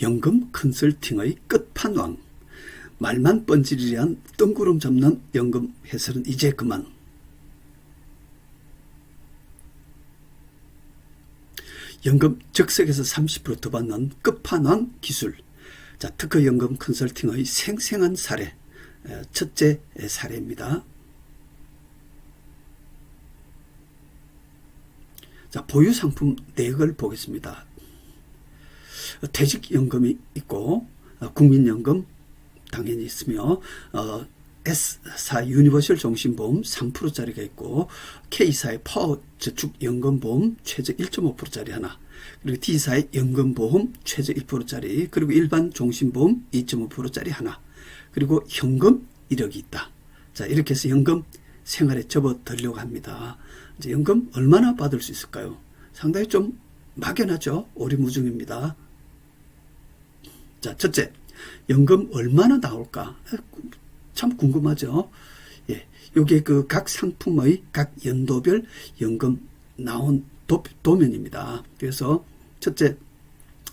연금 컨설팅의 끝판왕. 말만 번지르르한 뜬구름 잡는 연금 해설은 이제 그만. 연금 적색에서 30% 더 받는 끝판왕 기술. 자, 특허 연금 컨설팅의 생생한 사례. 첫째 사례입니다. 자, 보유 상품 내역을 보겠습니다. 퇴직연금이 있고, 국민연금 당연히 있으며, S사 유니버셜 종신보험 3%짜리가 있고, K사의 파워저축연금보험 최저 1.5%짜리 하나, 그리고 D사의 연금보험 최저 1%짜리, 그리고 일반 종신보험 2.5%짜리 하나, 그리고 현금 이력이 있다. 자, 이렇게 해서 연금 생활에 접어들려고 합니다. 이제 연금 얼마나 받을 수 있을까요? 상당히 좀 막연하죠. 오리무중입니다. 자, 첫째, 연금 얼마나 나올까? 참 궁금하죠. 예, 요게 그 각 상품의 각 연도별 연금 나온 도면입니다. 그래서 첫째,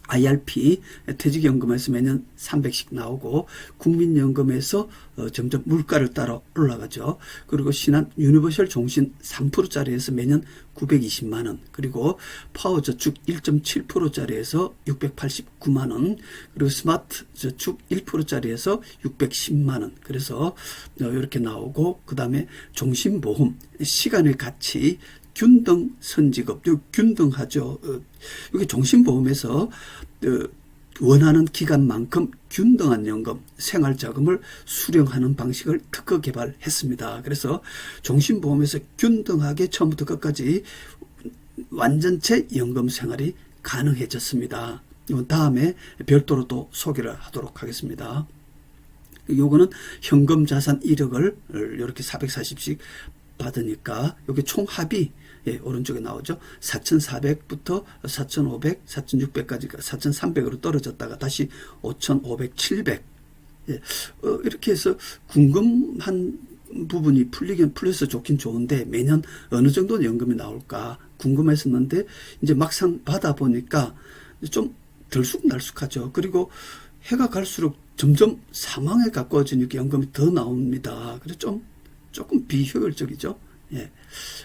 IRP 퇴직연금에서 매년 300씩 나오고, 국민연금에서 점점 물가를 따라 올라가죠. 그리고 신한 유니버셜 종신 3%짜리에서 매년 920만원, 그리고 파워저축 1.7%짜리에서 689만원, 그리고 스마트저축 1%짜리에서 610만원. 그래서 이렇게 나오고, 그 다음에 종신보험 시간의 가치 균등 선지급, 균등하죠. 이게 종신보험에서 원하는 기간만큼 균등한 연금, 생활자금을 수령하는 방식을 특허 개발했습니다. 그래서 종신보험에서 균등하게 처음부터 끝까지 완전체 연금 생활이 가능해졌습니다. 이건 다음에 별도로 또 소개를 하도록 하겠습니다. 요거는 현금 자산 이력을 이렇게 440씩 받으니까 여기 총 합이 오른쪽에 나오죠. 4,400부터 4,500, 4,600까지 4,300으로 떨어졌다가 다시 5,500, 700. 이렇게 해서 궁금한 부분이 풀려서 좋긴 좋은데, 매년 어느 정도 연금이 나올까 궁금했었는데, 이제 막상 받아보니까 좀 들쑥날쑥하죠. 그리고 해가 갈수록 점점 사망에 가까워지니까 연금이 더 나옵니다. 그래서 조금 비효율적이죠. 예.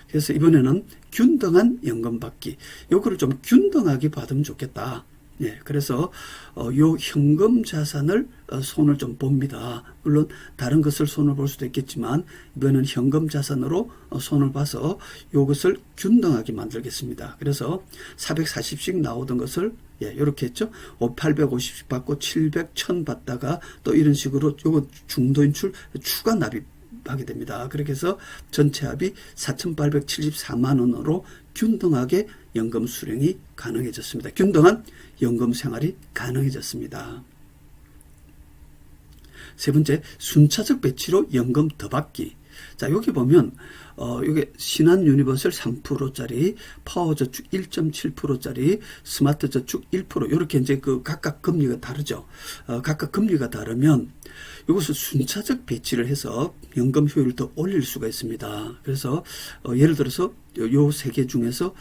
그래서 이번에는 균등한 연금 받기. 요거를 좀 균등하게 받으면 좋겠다. 예. 그래서 요 현금 자산을 손을 좀 봅니다. 물론 다른 것을 손을 볼 수도 있겠지만, 이번에는 현금 자산으로 손을 봐서 요것을 균등하게 만들겠습니다. 그래서 440씩 나오던 것을 이렇게 했죠. 850씩 받고 700, 1000 받다가 또 이런 식으로 요거 중도인출 추가 납입 하게 됩니다. 그렇게 해서 전체 합이 4,874만원으로 균등하게 연금 수령이 가능해졌습니다. 균등한 연금 생활이 가능해졌습니다. 세 번째, 순차적 배치로 연금 더 받기. 자, 여기 보면 이게 신한 유니버설 3%짜리, 파워저축 1.7%짜리, 스마트저축 1%, 이렇게 이제 그 각각 금리가 다르죠. 각각 금리가 다르면 이것을 순차적 배치를 해서 연금 효율을 더 올릴 수가 있습니다. 그래서 예를 들어서 요 세 개 중에서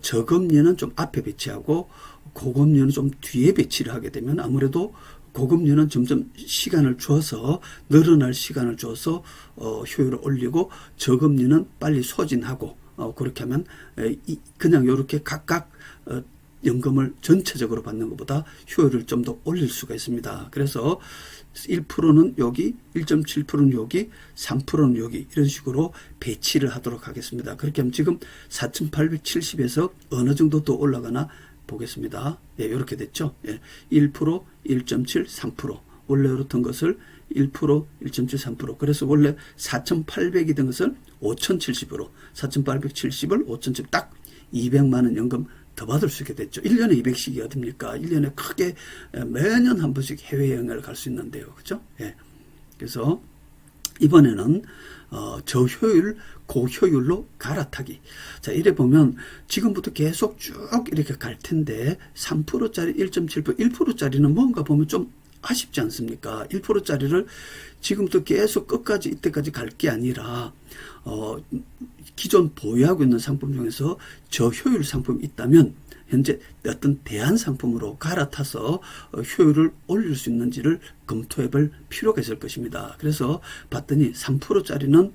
저금리는 좀 앞에 배치하고 고금리는 좀 뒤에 배치를 하게 되면, 아무래도 고금리는 점점 시간을 줘서, 늘어날 시간을 줘서 효율을 올리고, 저금리는 빨리 소진하고, 그렇게 하면 그냥 이렇게 각각 연금을 전체적으로 받는 것보다 효율을 좀 더 올릴 수가 있습니다. 그래서 1%는 여기, 1.7%는 여기, 3%는 여기, 이런 식으로 배치를 하도록 하겠습니다. 그렇게 하면 지금 4,870에서 어느 정도 더 올라가나 보겠습니다. 예, 이렇게 됐죠. 예, 1%, 1.7, 3%. 원래 그렇던 것을 1%, 1.7, 3%. 그래서 원래 4,800이 된 것을 5,070으로, 4,870을 5,070, 딱 200만원 연금 더 받을 수 있게 됐죠. 1년에 200씩이 어딥니까? 1년에 크게 매년 한 번씩 해외여행을 갈 수 있는데요. 그죠? 예. 그래서 이번에는 저효율, 고효율로 갈아타기. 자, 이래 보면 지금부터 계속 쭉 이렇게 갈 텐데, 3%짜리, 1.7%, 1%짜리는 뭔가 보면 좀 아쉽지 않습니까? 1%짜리를 지금부터 계속 끝까지 이때까지 갈 게 아니라 기존 보유하고 있는 상품 중에서 저효율 상품이 있다면 현재 어떤 대안 상품으로 갈아타서 효율을 올릴 수 있는지를 검토해 볼 필요가 있을 것입니다. 그래서 봤더니 3%짜리는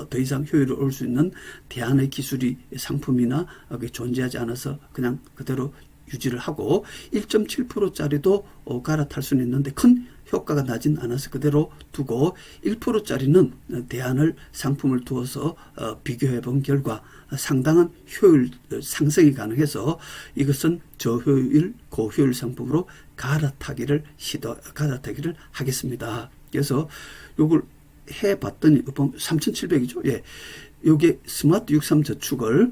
더 이상 효율을 올릴 수 있는 대안의 기술이 상품이나 존재하지 않아서 그냥 그대로 유지를 하고 1.7%짜리도 갈아탈 수는 있는데 큰 효과가 나진 않아서 그대로 두고 1%짜리는 대안을 상품을 두어서 비교해 본 결과 상당한 효율 상승이 가능해서 이것은 저효율 고효율 상품으로 갈아타기를 하겠습니다. 그래서 요걸 해봤더니 3,700이죠. 예. 요게 스마트 63 저축을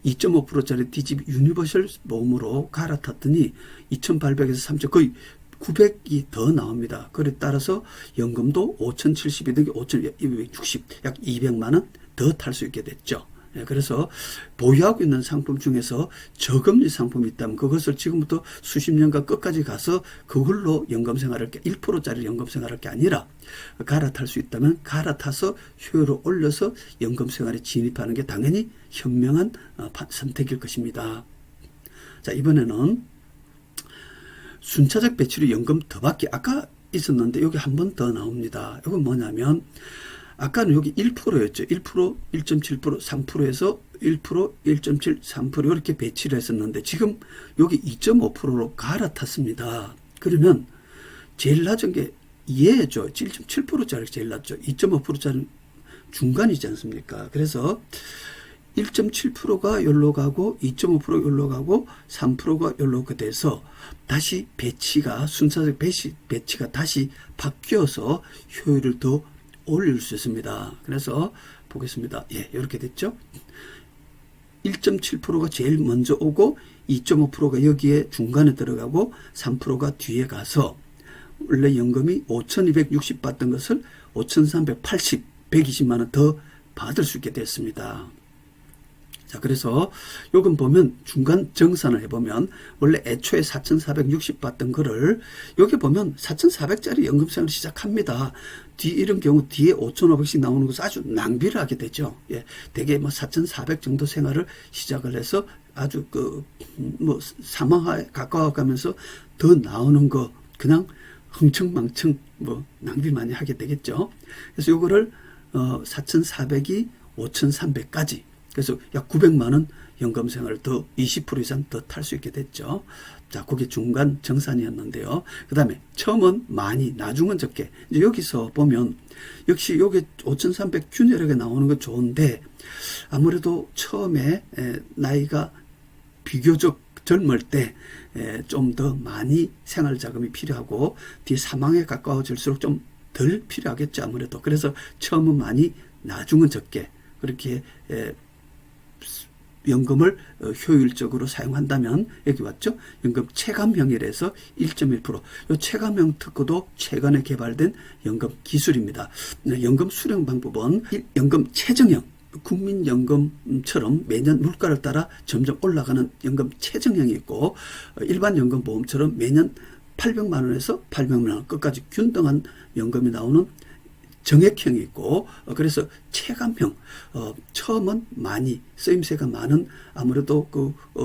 2.5%짜리 DGB 유니버셜 보험으로 갈아탔더니 2,800에서 3,000 거의 900이 더 나옵니다. 그에 따라서 연금도 5,072 5,260 약 200만 원 더 탈 수 있게 됐죠. 그래서 보유하고 있는 상품 중에서 저금리 상품이 있다면 그것을 지금부터 수십 년간 끝까지 가서 그걸로 연금 생활할 게 1%짜리 연금 생활할 게 아니라 갈아탈 수 있다면 갈아타서 효율을 올려서 연금 생활에 진입하는 게 당연히 현명한 선택일 것입니다. 자, 이번에는 순차적 배치로 연금 더 받기 아까 있었는데 여기 한 번 더 나옵니다. 이건 뭐냐면 아까는 여기 1%였죠. 1%, 1.7%, 3%에서 1%, 1.7, 3% 이렇게 배치를 했었는데 지금 여기 2.5%로 갈아탔습니다. 그러면 제일 낮은 게 얘죠. 1.7%짜리 제일 낮죠. 2.5%짜리 중간이지 않습니까? 그래서 1.7%가 여기로 가고 2.5%가 여기로 가고 3%가 여기로 돼서 다시 배치가 순차적 배치가 다시 바뀌어서 효율을 더 올릴 수 있습니다. 그래서 보겠습니다. 예, 이렇게 됐죠. 1.7%가 제일 먼저 오고 2.5%가 여기에 중간에 들어가고 3%가 뒤에 가서 원래 연금이 5,260 받던 것을 5,380, 120만 원 더 받을 수 있게 됐습니다. 자, 그래서 요금 보면 중간 정산을 해보면 원래 애초에 4,460 받던 거를 여기 보면 4,400짜리 연금생활을 시작합니다. 이런 경우 뒤에 5,500씩 나오는 것은 아주 낭비를 하게 되죠. 예, 대개 4,400 정도 생활을 시작을 해서 아주 사망에 가까워가면서 더 나오는 거 그냥 흥청망청 낭비 많이 하게 되겠죠. 그래서 요거를 4,400이 5,300까지 그래서 약 900만 원 연금 생활을 더 20% 이상 더 탈 수 있게 됐죠. 자, 그게 중간 정산이었는데요. 그 다음에 처음은 많이, 나중은 적게. 이제 여기서 보면 역시 요게 5,300 균열하게 나오는 건 좋은데 아무래도 처음에 나이가 비교적 젊을 때 좀 더 많이 생활 자금이 필요하고 뒤에 사망에 가까워질수록 좀 덜 필요하겠죠. 아무래도. 그래서 처음은 많이, 나중은 적게. 그렇게 연금을 효율적으로 사용한다면 여기 왔죠. 연금 체감형이라서 1.1%. 이 체감형 특허도 최근에 개발된 연금 기술입니다. 연금 수령 방법은 연금 최정형, 국민연금처럼 매년 물가를 따라 점점 올라가는 연금 최정형이 있고 일반 연금보험처럼 매년 800만 원에서 800만 원 끝까지 균등한 연금이 나오는 정액형이 있고 그래서 체감형 처음은 많이 쓰임새가 많은 아무래도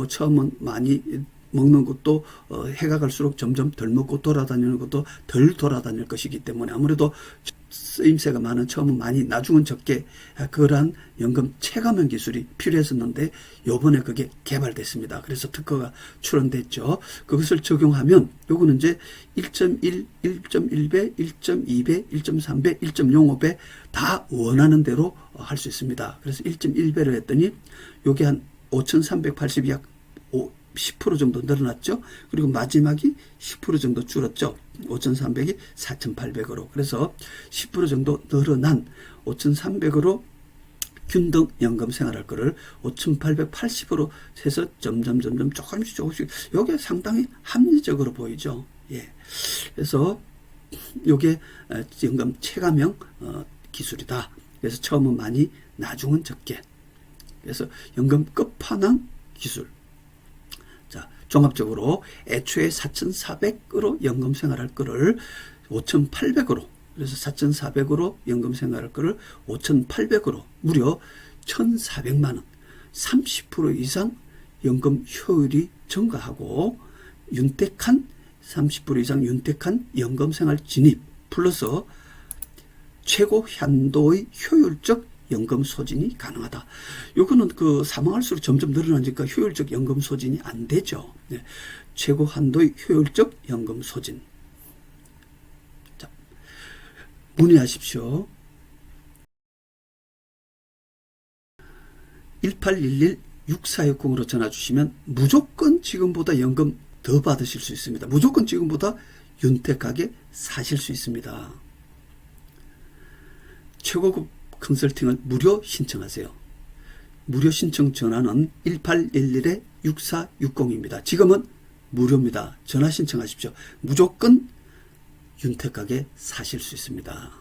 처음은 많이 먹는 것도 해가 갈수록 점점 덜 먹고 돌아다니는 것도 덜 돌아다닐 것이기 때문에 아무래도 쓰임새가 많은 처음은 많이 나중은 적게 그러한 연금 체감형 기술이 필요했었는데 요번에 그게 개발됐습니다. 그래서 특허가 출원됐죠. 그것을 적용하면 요거는 이제 1.1, 1.1배, 1.2배, 1.3배, 1.05배 다 원하는 대로 할 수 있습니다. 그래서 1.1배를 했더니 요게 한 5,380이 약 10% 정도 늘어났죠. 그리고 마지막이 10% 정도 줄었죠. 5,300이 4,800으로. 그래서 10% 정도 늘어난 5,300으로 균등 연금 생활할 거를 5,880으로 해서 점점 조금씩 이게 상당히 합리적으로 보이죠. 예. 그래서 이게 연금 체감형 기술이다. 그래서 처음은 많이, 나중은 적게. 그래서 연금 끝판왕 기술. 종합적으로 애초에 4,400으로 연금 생활할 거를 5,800으로 그래서 4,400으로 연금 생활할 거를 5,800으로 무려 1,400만 원 30% 이상 연금 효율이 증가하고 윤택한 30% 이상 윤택한 연금생활 진입 플러스 최고 한도의 효율적 연금 소진이 가능하다. 요거는 그 사망할수록 점점 늘어나니까 효율적 연금 소진이 안 되죠. 네. 최고 한도의 효율적 연금 소진. 자, 문의하십시오. 1811-6460으로 전화 주시면 무조건 지금보다 연금 더 받으실 수 있습니다. 무조건 지금보다 윤택하게 사실 수 있습니다. 최고급 컨설팅을 무료 신청하세요. 무료 신청 전화는 1811-6460입니다. 지금은 무료입니다. 전화 신청하십시오. 무조건 윤택하게 사실 수 있습니다.